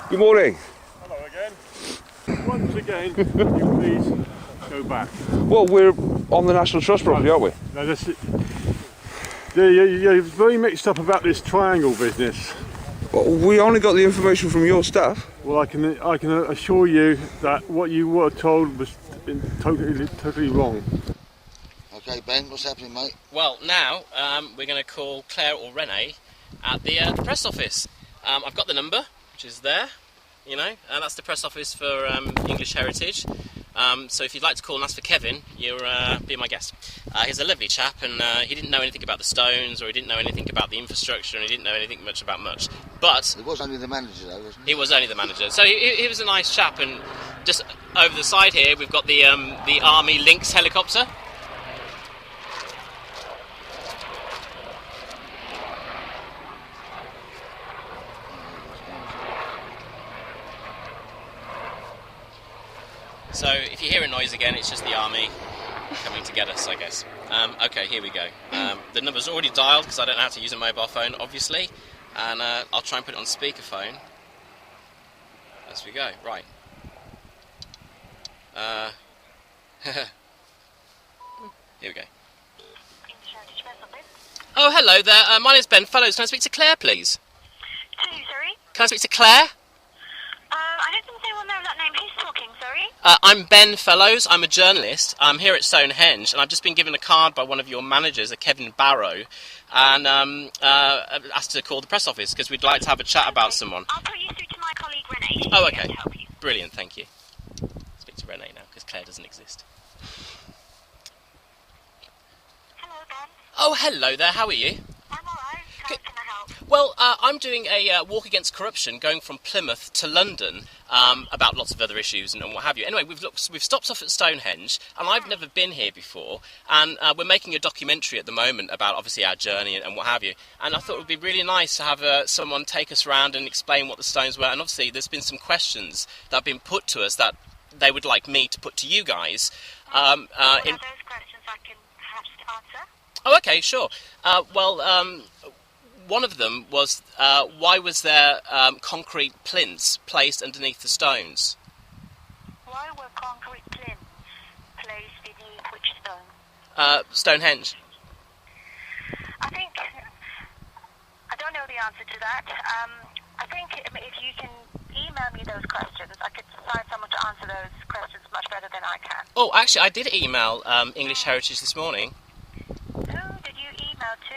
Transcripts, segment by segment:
Good morning. Hello again. Once again, can you please go back? Well, we're on the National Trust property, aren't we? No, you're very mixed up about this triangle business. Well, we only got the information from your staff. Well, I can assure you that what you were told was totally wrong. Okay, Ben, what's happening, mate? Well, now we're going to call Claire or Rene at the press office. I've got the number, which is there, and that's the press office for English Heritage. So if you'd like to call and ask for Kevin, you'll be my guest. He's a lovely chap, and he didn't know anything about the stones, or he didn't know anything about the infrastructure, and he didn't know anything much about much. But He was only the manager, though, wasn't he? he was only the manager, so he was a nice chap. And just over the side here, we've got the Army Lynx helicopter. So if you hear a noise again, it's just the army coming to get us, I guess. Okay, here we go. The number's already dialed because I don't know how to use a mobile phone, obviously. And I'll try and put it on speakerphone. As we go, right. Here we go. Oh, hello there. My name's Ben Fellows. Can I speak to Claire, please? To who, sorry? Can I speak to Claire? I don't think anyone knows that name. Who's talking, sorry? I'm Ben Fellows. I'm a journalist. I'm here at Stonehenge, and I've just been given a card by one of your managers, a Kevin Barrow, and asked to call the press office because we'd like to have a chat about someone. I'll put you through to my colleague Rene. She's Oh, here okay. to help you. Brilliant, thank you. Speak to Rene now, because Claire doesn't exist. Hello, Ben. Oh, hello there. How are you? I'm alright. How Good. can I help? Well, I'm doing a walk against corruption, going from Plymouth to London, about lots of other issues and what have you. Anyway, we've stopped off at Stonehenge, and I've never been here before, and we're making a documentary at the moment about obviously our journey and what have you. And I thought it would be really nice to have someone take us around and explain what the stones were. And obviously, there's been some questions that have been put to us that they would like me to put to you guys. What are those questions I can perhaps answer? Oh, okay, sure. One of them was, why was there concrete plinths placed underneath the stones? Why were concrete plinths placed beneath which stone? Stonehenge. I think... I don't know the answer to that. I think if you can email me those questions, I could find someone to answer those questions much better than I can. Oh, actually, I did email English Heritage this morning. Who did you email to?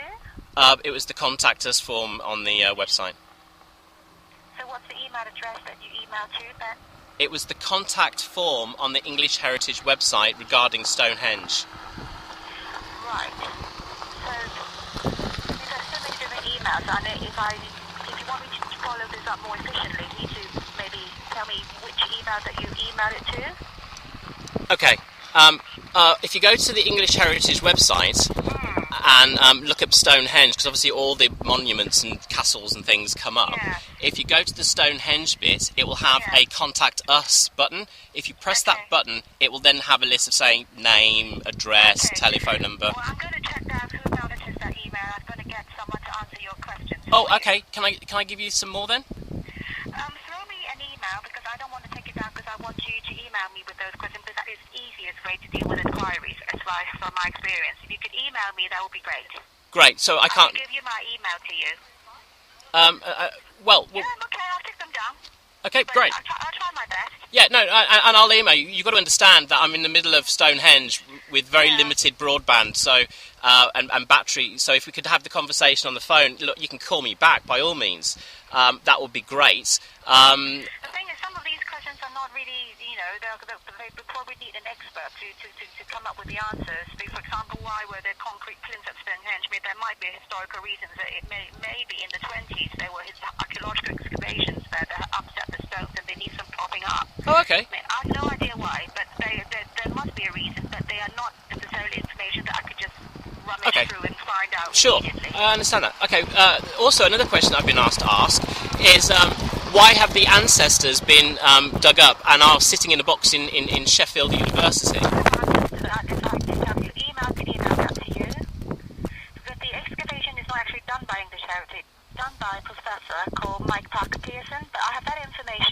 It was the contact us form on the website. So what's the email address that you emailed to, Ben? It was the contact form on the English Heritage website regarding Stonehenge. Right. So these are so many different emails, and if you want me to follow this up more efficiently, you need to maybe tell me which email that you emailed it to. Okay. If you go to the English Heritage website and look up Stonehenge, because obviously all the monuments and castles and things come up. Yeah. If you go to the Stonehenge bit, it will have a Contact Us button. If you press that button, it will then have a list of saying name, address, telephone number. Well, I'm going to check down who monitors that email. I'm going to get someone to answer your questions. Oh, okay. Can I give you some more then? Throw me an email because I don't want to take it down because I want you to email me with those questions because that is the easiest way to deal with inquiries as far from my experience. If you could email me, that would be great. Great. So I can't. I'll give you my email to you. Well. Yeah, okay, I'll take them down. Okay, But great. I'll try my best. Yeah, no, and I'll email you. You've got to understand that I'm in the middle of Stonehenge with very limited broadband, so and battery. So if we could have the conversation on the phone, look, you can call me back by all means. That would be great. The thing is, some of these questions are not really, they probably need an expert to come up with the answers. For example, why were there concrete plinths at Stonehenge? I mean, there might be historical reasons. It may be in the 20s there were archaeological excavations that upset the stones and they need some propping up. Oh, okay. I mean, I have no idea why, but there must be a reason, but they are not necessarily information that I could just rummage through and find out immediately. I understand that. Okay, also another question I've been asked to ask is why have the ancestors been dug up and are sitting in a box in Sheffield University? You emailed to email that to you, because the excavation is not actually done by English Heritage, it's done by a professor called Mike Parker Pearson, but I have that information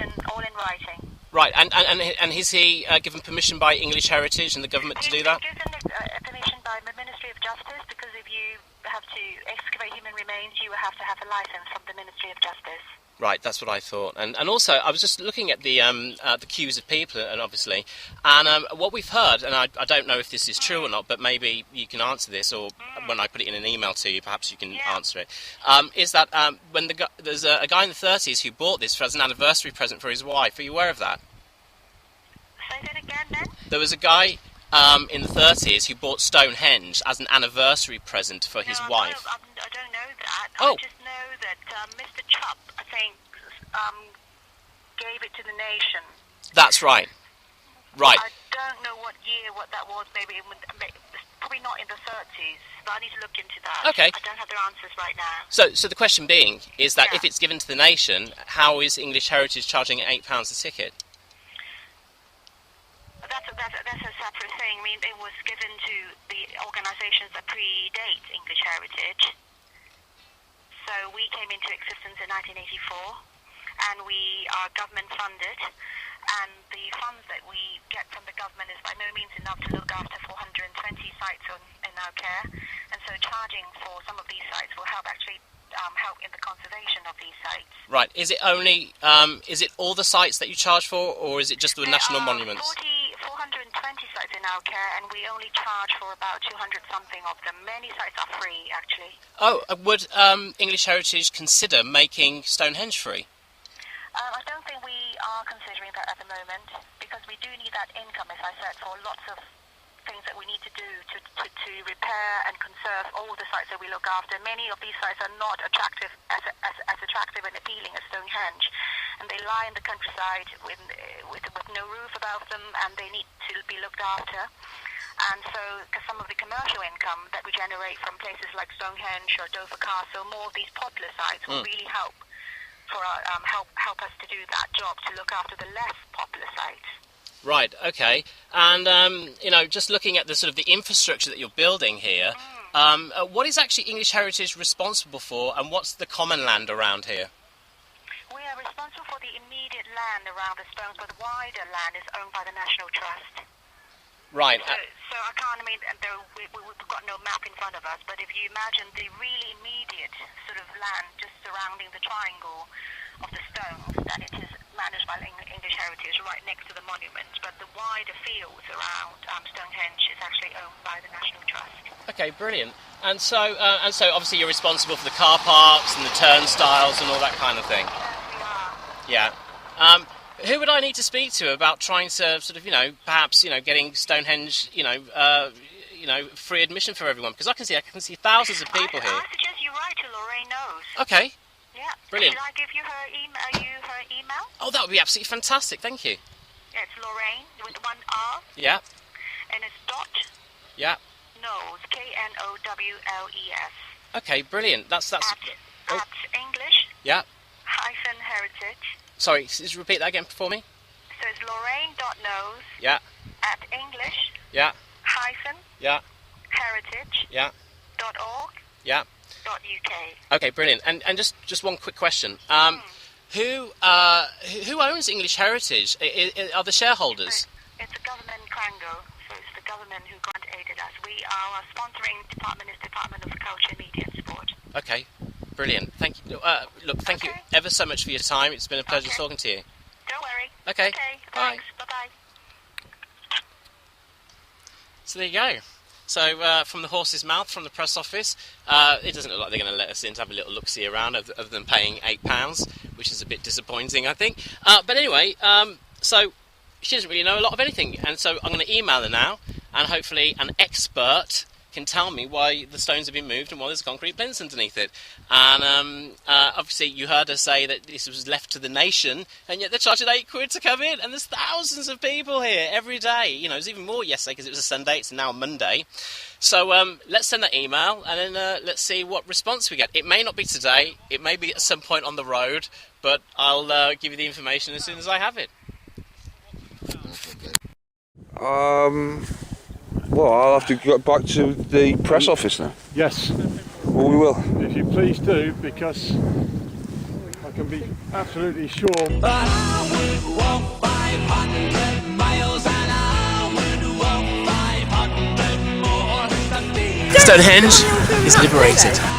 Right, and is he given permission by English Heritage and the government to do that? He's given permission by the Ministry of Justice, because if you have to excavate human remains, you will have to have a license from the Ministry of Justice. Right, that's what I thought. And also, I was just looking at the queues of people, and obviously, and what we've heard, and I don't know if this is true or not, but maybe you can answer this, or when I put it in an email to you, perhaps you can answer it. Is that when there's a guy in the 30s who bought this as an anniversary present for his wife? Are you aware of that? Say that again, then? There was a guy in the 30s who bought Stonehenge as an anniversary present for his wife. I don't know that. Oh. I just know that Mr. Chubb, I think, gave it to the nation. That's right. Right. I don't know what that was. Maybe probably not in the 30s, but I need to look into that. Okay. I don't have the answers right now. So the question being is that if it's given to the nation, how is English Heritage charging £8 a ticket? That's a separate thing. I mean, it was given to the organisations that predate English Heritage. So we came into existence in 1984, and we are government funded, and the funds that we get from the government is by no means enough to look after 420 sites in our care, and so charging for some of these sites will help in the conservation of these sites. Right. Is it only is it all the sites that you charge for, or is it just the national monuments? 420 sites in our care, and we only charge for about 200 something of them. Many sites are free, actually. Oh, would English Heritage consider making Stonehenge free? I don't think we are considering that at the moment, because we do need that income, as I said, for lots of things that we need to do to repair and conserve all the sites that we look after. Many of these sites are not attractive as attractive and appealing as Stonehenge, and they lie in the countryside with no roof above them, and they need to be looked after. And so, because some of the commercial income that we generate from places like Stonehenge or Dover Castle, more of these popular sites will really help help us to do that job, to look after the less popular sites. Right. Okay. And just looking at the sort of the infrastructure that you're building here, what is actually English Heritage responsible for, and what's the common land around here? We are responsible for the immediate land around the stones, but the wider land is owned by the National Trust. Right. So I can't, we've got no map in front of us, but if you imagine the really immediate sort of land just surrounding the triangle of the stones, then it is managed by English Heritage right next to the monument, but the wider fields around Stonehenge is actually owned by the National Trust. Okay, brilliant. And so obviously you're responsible for the car parks and the turnstiles and all that kind of thing. Yes, we are. Yeah. Who would I need to speak to about trying to sort of, perhaps, getting Stonehenge, free admission for everyone? Because I can see thousands of people here. I suggest you write to Lorraine Knows. Okay. Yeah. Brilliant. Should I give you her email? Oh, that would be absolutely fantastic. Thank you. Yeah, it's Lorraine with one R. Yeah. And it's dot. Yeah. Knows, Knowles. Okay, brilliant. That's. At English. Yeah. Heritage. Sorry, just repeat that again for me. So it's Lorraine.knows. Yeah. At English. Yeah. Yeah. Heritage. Yeah. .org. Yeah. .uk. Okay, brilliant. And just one quick question. Who owns English Heritage? Are the shareholders? It's a government quango, so it's the government who grant aided us. We are sponsoring department is Department of Culture, Media and Sport. Okay, brilliant. Thank you. Thank you ever so much for your time. It's been a pleasure talking to you. Don't worry. Okay. Bye. Thanks. Bye-bye. So there you go. So from the horse's mouth, from the press office, it doesn't look like they're going to let us in to have a little look-see around, other than paying £8, which is a bit disappointing, I think. But anyway, so she doesn't really know a lot of anything, and so I'm going to email her now, and hopefully an expert can tell me why the stones have been moved and why there's concrete plinths underneath it. And obviously you heard her say that this was left to the nation, and yet they're charging £8 to come in, and there's thousands of people here every day. There's even more yesterday because it was a Sunday, it's now a Monday. So let's send that email, and then let's see what response we get. It may not be today, it may be at some point on the road, but I'll give you the information as soon as I have it. Well, I'll have to go back to the press office now. Yes, Well, we will. if you please do, because I can be absolutely sure. But I will walk by Stonehenge is liberated.